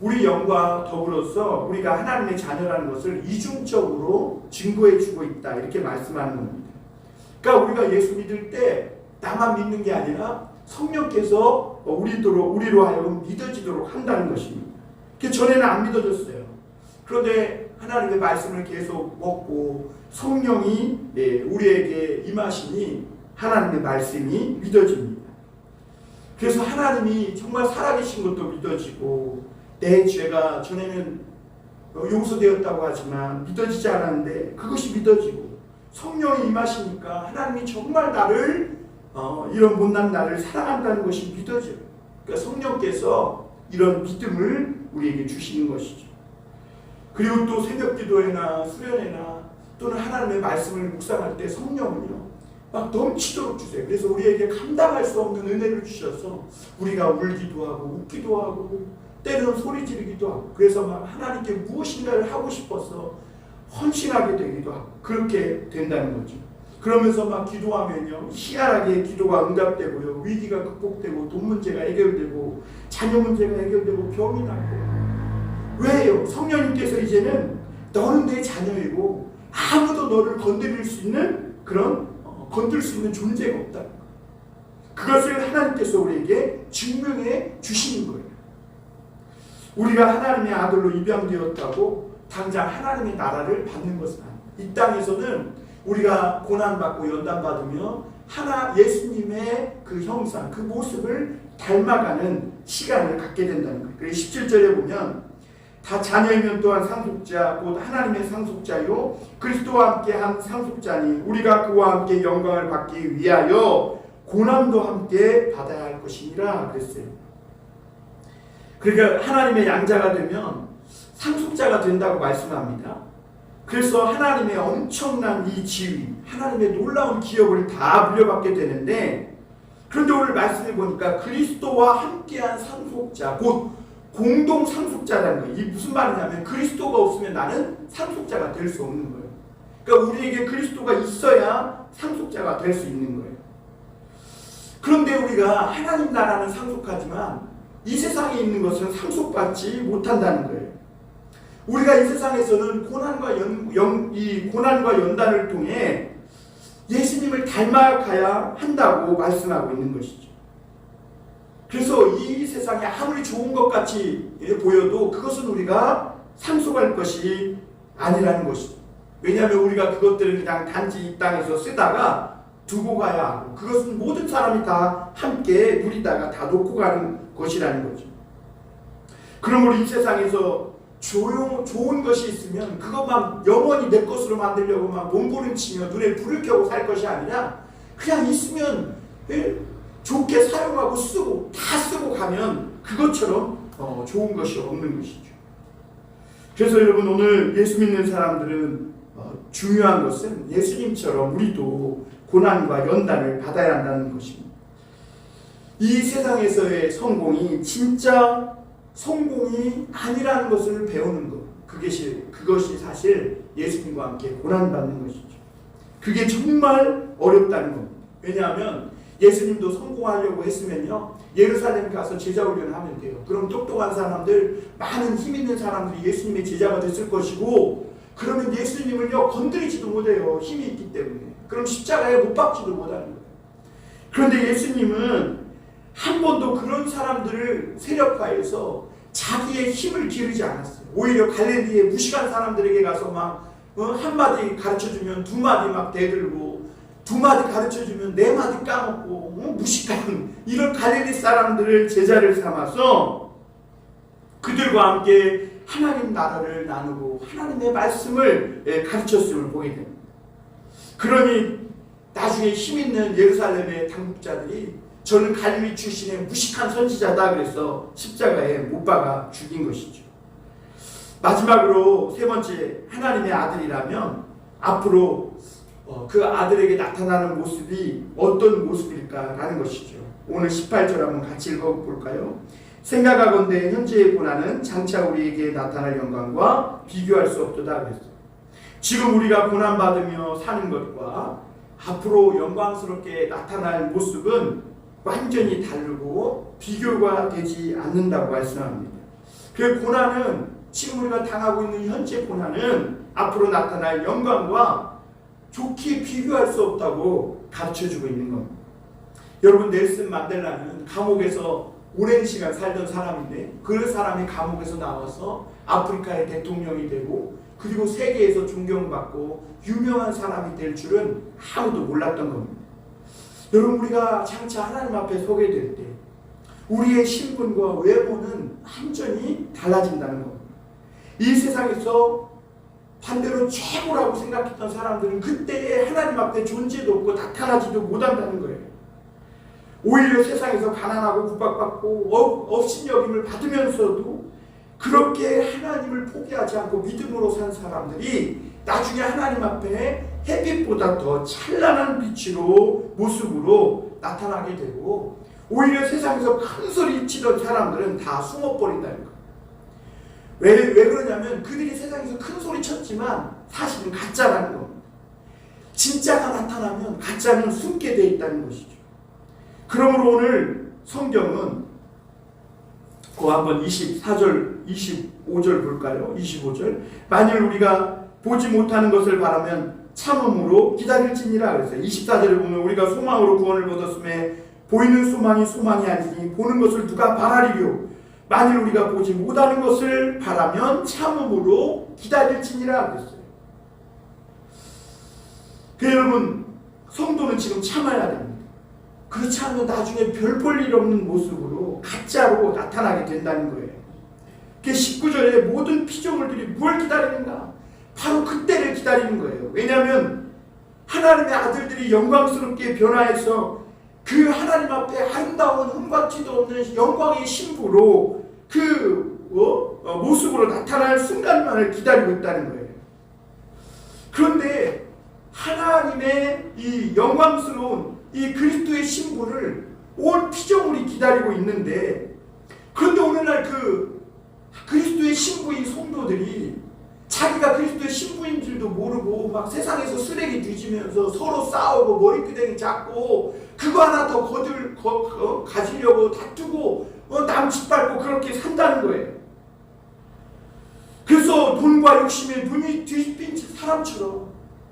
우리 영과 더불어서 우리가 하나님의 자녀라는 것을 이중적으로 증거해 주고 있다 이렇게 말씀하는 겁니다. 그러니까 우리가 예수 믿을 때 나만 믿는 게 아니라 성령께서 우리로 하여금 믿어지도록 한다는 것입니다. 전에는 안 믿어졌어요. 그런데 하나님의 말씀을 계속 먹고 성령이 우리에게 임하시니 하나님의 말씀이 믿어집니다. 그래서 하나님이 정말 살아계신 것도 믿어지고 내 죄가 전에는 용서되었다고 하지만 믿어지지 않았는데 그것이 믿어지고 성령이 임하시니까 하나님이 정말 나를 이런 못난 나를 사랑한다는 것이 믿어져요. 그러니까 성령께서 이런 믿음을 우리에게 주시는 것이죠. 그리고 또 새벽 기도회나 수련회나 또는 하나님의 말씀을 묵상할 때 성령은요 막 넘치도록 주세요. 그래서 우리에게 감당할 수 없는 은혜를 주셔서 우리가 울기도 하고 웃기도 하고 때로는 소리 지르기도 하고 그래서 막 하나님께 무엇인가를 하고 싶어서 헌신하게 되기도 하고 그렇게 된다는 거죠. 그러면서 막 기도하면요 희한하게 기도가 응답되고요 위기가 극복되고 돈 문제가 해결되고 자녀 문제가 해결되고 병이 낫고 왜요? 성령님께서 이제는 너는 내 자녀이고 아무도 너를 건드릴 수 있는 그런 건들 수 있는 존재가 없다. 그것을 하나님께서 우리에게 증명해 주시는 거예요. 우리가 하나님의 아들로 입양되었다고 당장 하나님의 나라를 받는 것은 아니에요. 이 땅에서는 우리가 고난받고 연단받으며 예수님의 그 형상, 그 모습을 닮아가는 시간을 갖게 된다는 거예요. 그래서 17절에 보면 다 자녀이면 또한 상속자 곧 하나님의 상속자요 그리스도와 함께 한 상속자니 우리가 그와 함께 영광을 받기 위하여 고난도 함께 받아야 할 것이니라 그랬어요. 그러니까 하나님의 양자가 되면 상속자가 된다고 말씀합니다. 그래서 하나님의 엄청난 이 지위, 하나님의 놀라운 기업을 다 물려받게 되는데 그런데 오늘 말씀해 보니까 그리스도와 함께한 상속자 곧 공동 상속자라는 거예요. 이게 무슨 말이냐면 그리스도가 없으면 나는 상속자가 될 수 없는 거예요. 그러니까 우리에게 그리스도가 있어야 상속자가 될 수 있는 거예요. 그런데 우리가 하나님 나라는 상속하지만 이 세상에 있는 것은 상속받지 못한다는 거예요. 우리가 이 세상에서는 고난과 연단을 통해 예수님을 닮아가야 한다고 말씀하고 있는 것이죠. 그래서 이 세상에 아무리 좋은 것 같이 보여도 그것은 우리가 상속할 것이 아니라는 것이죠. 왜냐하면 우리가 그것들을 그냥 단지 이 땅에서 쓰다가 두고 가야 하고 그것은 모든 사람이 다 함께 누리다가 다 놓고 가는 것이라는 거죠. 그러므로 이 세상에서 좋은 것이 있으면 그것만 영원히 내 것으로 만들려고 막 몸부림치며 눈에 불을 켜고 살 것이 아니라 그냥 있으면 좋게 사용하고 쓰고 다 쓰고 가면 그것처럼 좋은 것이 없는 것이죠. 그래서 여러분 오늘 예수 믿는 사람들은 중요한 것은 예수님처럼 우리도 고난과 연단을 받아야 한다는 것입니다. 이 세상에서의 성공이 진짜 성공이 아니라는 것을 배우는 것. 그것이 사실 예수님과 함께 고난받는 것이죠. 그게 정말 어렵다는 겁니다. 왜냐하면 예수님도 성공하려고 했으면요, 예루살렘 가서 제자 훈련을 하면 돼요. 그럼 똑똑한 사람들, 많은 힘 있는 사람들이 예수님의 제자가 됐을 것이고, 그러면 예수님을요 건드리지도 못해요. 힘이 있기 때문에. 그럼 십자가에 못 박지도 못하는 거예요. 그런데 예수님은 한 번도 그런 사람들을 세력화해서 자기의 힘을 기르지 않았어요. 오히려 갈릴리에 무식한 사람들에게 가서 막 한마디 가르쳐주면 두 마디 막 대들고, 두 마디 가르쳐주면 네 마디 까먹고, 무식한 이런 갈릴리 사람들을 제자를 삼아서 그들과 함께 하나님 나라를 나누고 하나님의 말씀을 가르쳤음을 보게 됩니다. 그러니 나중에 힘있는 예루살렘의 당국자들이 저는 갈릴리 출신의 무식한 선지자다 그래서 십자가에 못 박아 죽인 것이죠. 마지막으로 세 번째, 하나님의 아들이라면 앞으로 그 아들에게 나타나는 모습이 어떤 모습일까라는 것이죠. 오늘 18절 한번 같이 읽어볼까요? 생각하건대 현재의 고난은 장차 우리에게 나타날 영광과 비교할 수 없도다 그랬어요. 지금 우리가 고난받으며 사는 것과 앞으로 영광스럽게 나타날 모습은 완전히 다르고 비교가 되지 않는다고 말씀합니다. 그 고난은, 지금 우리가 당하고 있는 현재 고난은 앞으로 나타날 영광과 좋게 비교할 수 없다고 가르쳐주고 있는 겁니다. 여러분, 넬슨 만델라는 감옥에서 오랜 시간 살던 사람인데 그 사람이 감옥에서 나와서 아프리카의 대통령이 되고 그리고 세계에서 존경받고 유명한 사람이 될 줄은 아무도 몰랐던 겁니다. 여러분, 우리가 장차 하나님 앞에 서게 될 때 우리의 신분과 외모는 완전히 달라진다는 겁니다. 이 세상에서 반대로 최고라고 생각했던 사람들은 그때의 하나님 앞에 존재도 없고 나타나지도 못한다는 거예요. 오히려 세상에서 가난하고 구박받고 업신여김을 받으면서도 그렇게 하나님을 포기하지 않고 믿음으로 산 사람들이 나중에 하나님 앞에 햇빛보다 더 찬란한 빛으로 모습으로 나타나게 되고, 오히려 세상에서 큰 소리 치던 사람들은 다 숨어버린다는 거예요. 왜 그러냐면 그들이 세상에서 큰 소리 쳤지만 사실은 가짜라는 겁니다. 진짜가 나타나면 가짜는 숨게 돼 있다는 것이죠. 그러므로 오늘 성경은 한번 24절, 25절 볼까요? 25절. 만일 우리가 보지 못하는 것을 바라면 참음으로 기다릴지니라 그랬어요. 24절에 보면 우리가 소망으로 구원을 얻었음에 보이는 소망이 아니니 보는 것을 누가 바라리요. 만일 우리가 보지 못하는 것을 바라면 참음으로 기다릴지니라 그랬어요. 여러분, 성도는 지금 참아야 됩니다. 그렇지 않으면 나중에 별 볼 일 없는 모습으로 가짜로 나타나게 된다는 거예요. 19절에 모든 피조물들이 뭘 기다리는가? 바로 그때를 기다리는 거예요. 왜냐하면 하나님의 아들들이 영광스럽게 변화해서 그 하나님 앞에 아름다운 흠같지도 없는 영광의 신부로 그 모습으로 나타날 순간만을 기다리고 있다는 거예요. 그런데 하나님의 이 영광스러운 이 그리스도의 신부를 온 피조물이 기다리고 있는데, 그런데 오늘날 그 그리스도의 신부인 성도들이 자기가 그리스도의 신부인 줄도 모르고 막 세상에서 쓰레기 뒤지면서 서로 싸우고 머리끄댕이 잡고 그거 하나 더 가지려고 다투고 남 짓밟고 그렇게 산다는 거예요. 그래서 돈과 욕심에 눈이 뒤집힌 사람처럼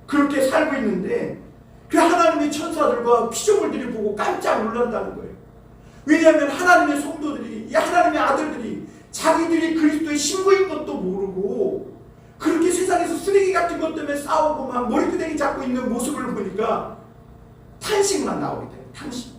그렇게 살고 있는데 그 하나님의 천사들과 피조물들이 보고 깜짝 놀란다는 거예요. 왜냐하면 하나님의 성도들이, 하나님의 아들들이 자기들이 그리스도의 신부인 것도 모르고 그렇게 세상에서 쓰레기 같은 것 때문에 싸우고 막 머리끄댕이 잡고 있는 모습을 보니까 탄식만 나오게 돼요. 탄식.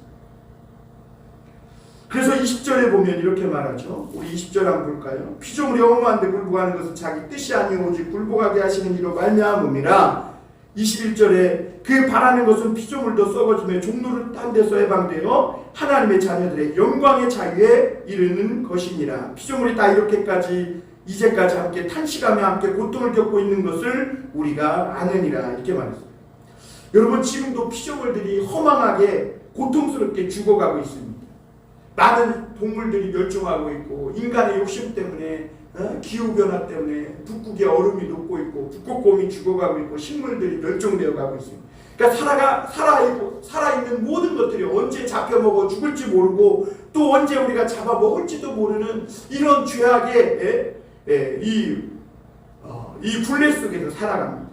그래서 20절에 보면 이렇게 말하죠. 우리 20절 한번 볼까요? 피조물이 허무한데 굴복하는 것은 자기 뜻이 아니오 오직 굴복하게 하시는 이로 말미암음이라. 21절에 그 바라는 것은 피조물도 썩어지며 종로를 딴 데서 해방되어 하나님의 자녀들의 영광의 자유에 이르는 것이니라. 피조물이 다 이제까지 함께 탄식하며 함께 고통을 겪고 있는 것을 우리가 아느니라. 이렇게 말했습니다. 여러분, 지금도 피조물들이 허망하게 고통스럽게 죽어가고 있습니다. 많은 동물들이 멸종하고 있고, 인간의 욕심 때문에, 기후변화 때문에 북극의 얼음이 녹고 있고, 북극곰이 죽어가고 있고, 식물들이 멸종되어 가고 있습니다. 그러니까 살아있는 모든 것들이 언제 잡혀먹어 죽을지 모르고, 또 언제 우리가 잡아먹을지도 모르는 이런 죄악의 이 굴레 속에서 살아갑니다.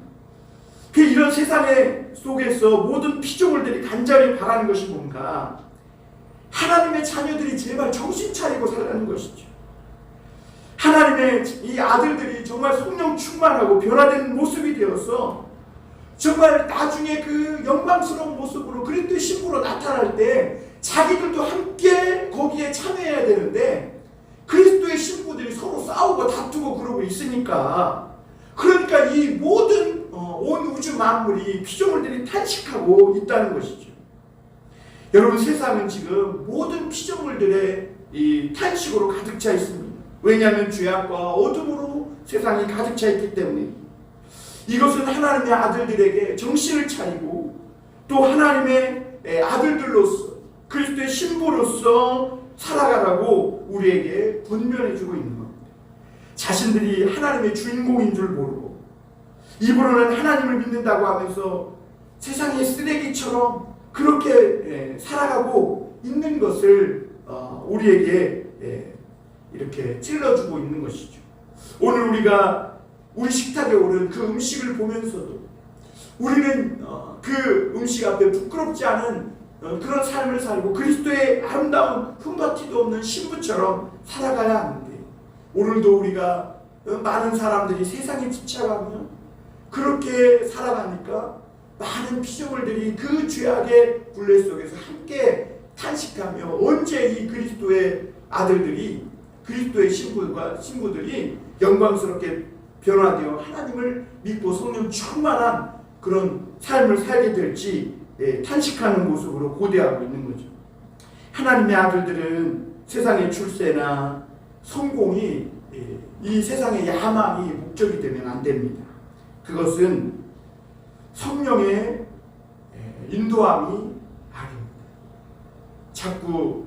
이런 세상의 속에서 모든 피조물들이 간절히 바라는 것이 뭔가? 하나님의 자녀들이 제발 정신 차리고 살라는 것이죠. 하나님의 이 아들들이 정말 성령 충만하고 변화된 모습이 되어서 정말 나중에 그 영광스러운 모습으로 그리스도의 신부로 나타날 때 자기들도 함께 거기에 참여해야 되는데, 그리스도의 신부들이 서로 싸우고 다투고 그러고 있으니까, 그러니까 이 모든 온 우주 만물이 피조물들이 탄식하고 있다는 것이죠. 여러분, 세상은 지금 모든 피조물들의 이 탄식으로 가득 차 있습니다. 왜냐하면 죄악과 어둠으로 세상이 가득 차 있기 때문에. 이것은 하나님의 아들들에게 정신을 차리고 또 하나님의 아들들로서 그리스도의 신부로서 살아가라고 우리에게 권면해주고 있는 겁니다. 자신들이 하나님의 주인공인 줄 모르고 입으로는 하나님을 믿는다고 하면서 세상의 쓰레기처럼 그렇게 살아가고 있는 것을 우리에게 이렇게 찔러주고 있는 것이죠. 오늘 우리가 우리 식탁에 오른 그 음식을 보면서도 우리는 그 음식 앞에 부끄럽지 않은 그런 삶을 살고 그리스도의 아름다운 흠바티도 없는 신부처럼 살아가야 하는데, 오늘도 우리가 많은 사람들이 세상에 집착하며 그렇게 살아가니까 많은 피조물들이 그 죄악의 굴레 속에서 함께 탄식하며 언제 이 그리스도의 아들들이, 그리스도의 신부들이 영광스럽게 변화되어 하나님을 믿고 성령 충만한 그런 삶을 살게 될지 탄식하는 모습으로 고대하고 있는 거죠. 하나님의 아들들은 세상의 출세나 성공이 이 세상의 야망이 목적이 되면 안 됩니다. 그것은 성령의 인도함이 아닙니다. 자꾸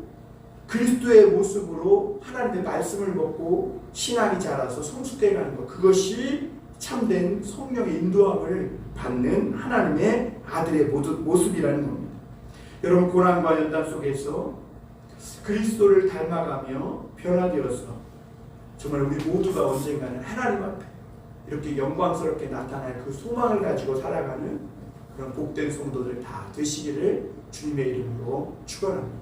그리스도의 모습으로 하나님의 말씀을 먹고 신앙이 자라서 성숙해가는 것, 그것이 참된 성령의 인도함을 받는 하나님의 아들의 모습이라는 겁니다. 여러분, 고난과 연단 속에서 그리스도를 닮아가며 변화되어서 정말 우리 모두가 언젠가는 하나님 앞에 이렇게 영광스럽게 나타날 그 소망을 가지고 살아가는 그런 복된 성도들 다 되시기를 주님의 이름으로 축원합니다.